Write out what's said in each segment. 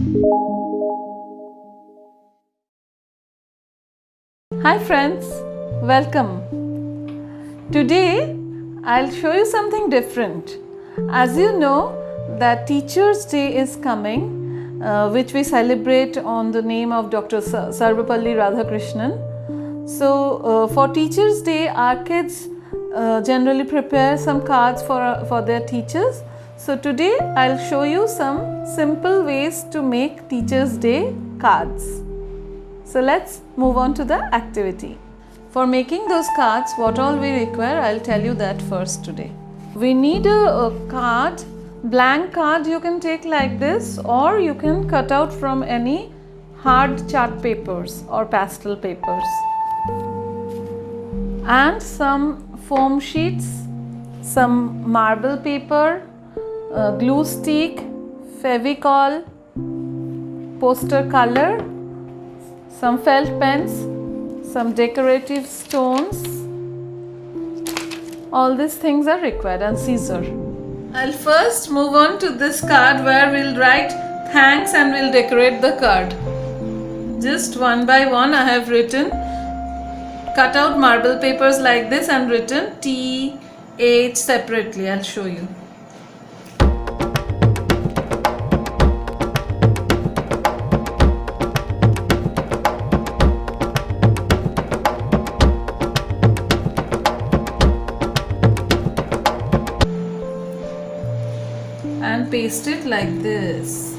Hi friends, welcome. Today I'll show you something different. As you know that Teachers' Day is coming, which we celebrate on the name of Dr. Sarvapalli Radhakrishnan. So for Teachers' Day our kids generally prepare some cards for their teachers. So today I'll show you some simple ways to make Teachers' Day cards. So let's move on to the activity. For making those cards, what all we require, I'll tell you that first today. We need a card, blank card you can take like this, or you can cut out from any hard chart papers or pastel papers. And some foam sheets, some marble paper, glue stick, Fevicol, poster color, some felt pens, some decorative stones. All these things are required, and scissor. I'll first move on to this card where we'll write thanks and we'll decorate the card. Just one by one I have written, cut out marble papers like this and written T, H separately. I'll show you. And paste it like this.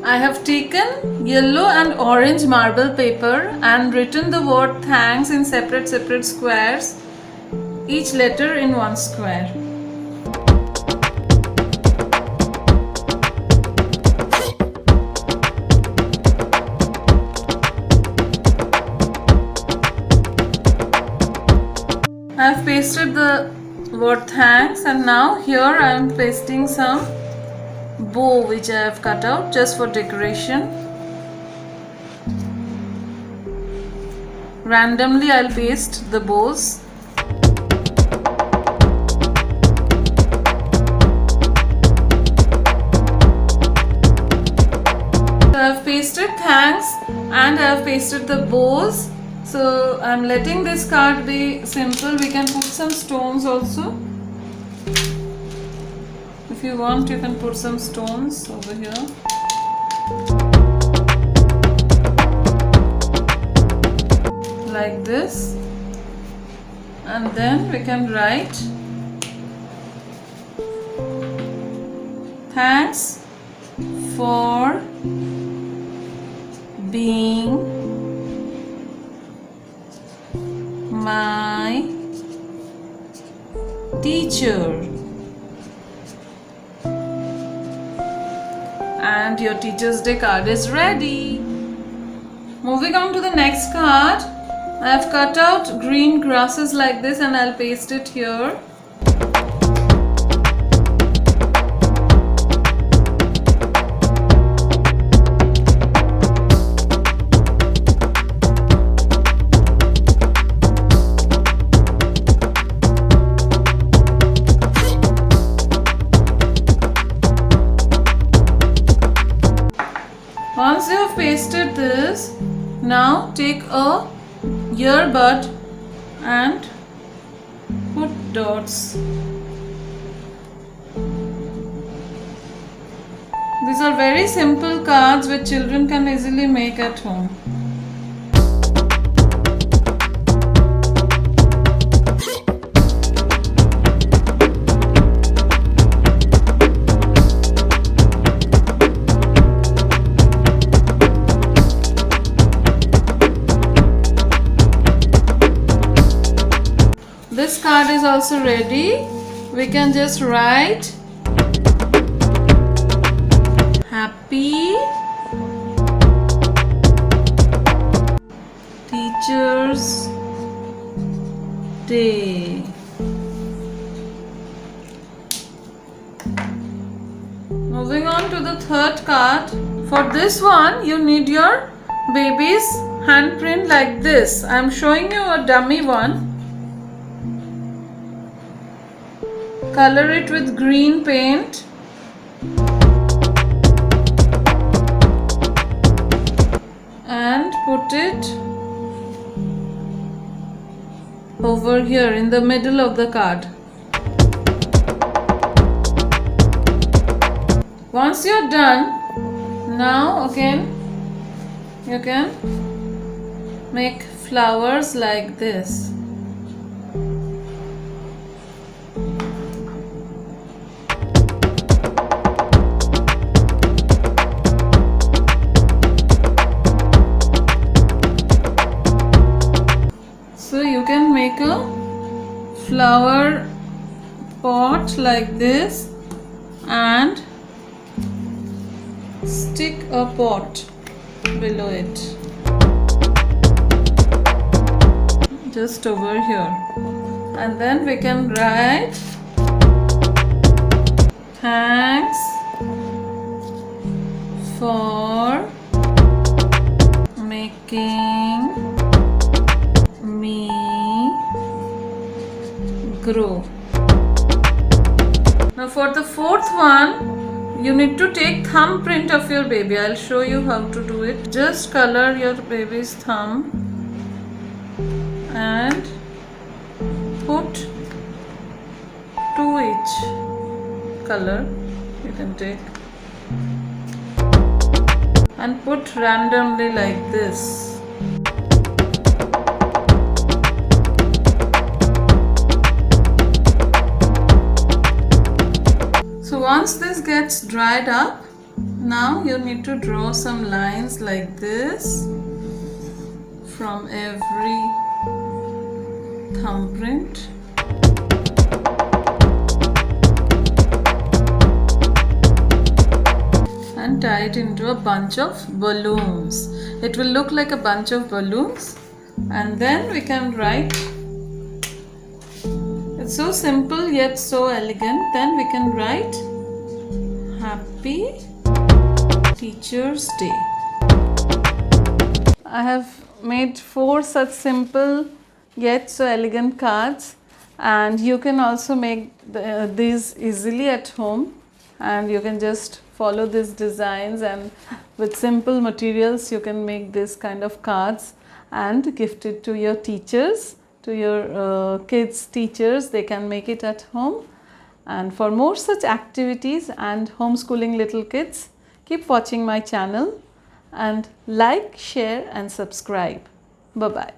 I have taken yellow and orange marble paper and written the word thanks in separate squares, each letter in one square. I have pasted the word thanks, and now here I am pasting some bow which I have cut out just for decoration. Randomly I'll paste the bows. So I have pasted thanks and I have pasted the bows. So I'm letting this card be simple. We can put some stones also. If you want, you can put some stones over here. Like this. And then we can write thanks for being my teacher. And your Teachers' Day card is ready. Moving on to the next card, I have cut out green grasses like this and I'll paste it here. Once you have pasted this, now take a earbud and put dots. These are very simple cards which children can easily make at home. This card is also ready. We can just write Happy Teachers' Day. Moving on to the third card. For this one, you need your baby's handprint like this. I am showing you a dummy one. color it with green paint. And put it over here in the middle of the card. Once you're done, now again you can make flowers like this. So you can make a flower pot like this and stick a pot below it, just over here, and then we can write thanks for making me grow. Now for the fourth one, you need to take thumbprint of your baby. I'll show you how to do it. Just color your baby's thumb and put 2 each color you can take and put randomly like this. So once this gets dried up, now you need to draw some lines like this from every thumbprint. And tie it into a bunch of balloons. It will look like a bunch of balloons, and then we can write. It's so simple yet so elegant. Then we can write Happy Teacher's Day. I have made 4 such simple yet so elegant cards, and you can also make these easily at home, and you can just follow these designs, and with simple materials you can make this kind of cards and gift it to your teachers, to your kids' teachers. They can make it at home. And for more such activities and homeschooling little kids, keep watching my channel and like, share and subscribe. Bye-bye.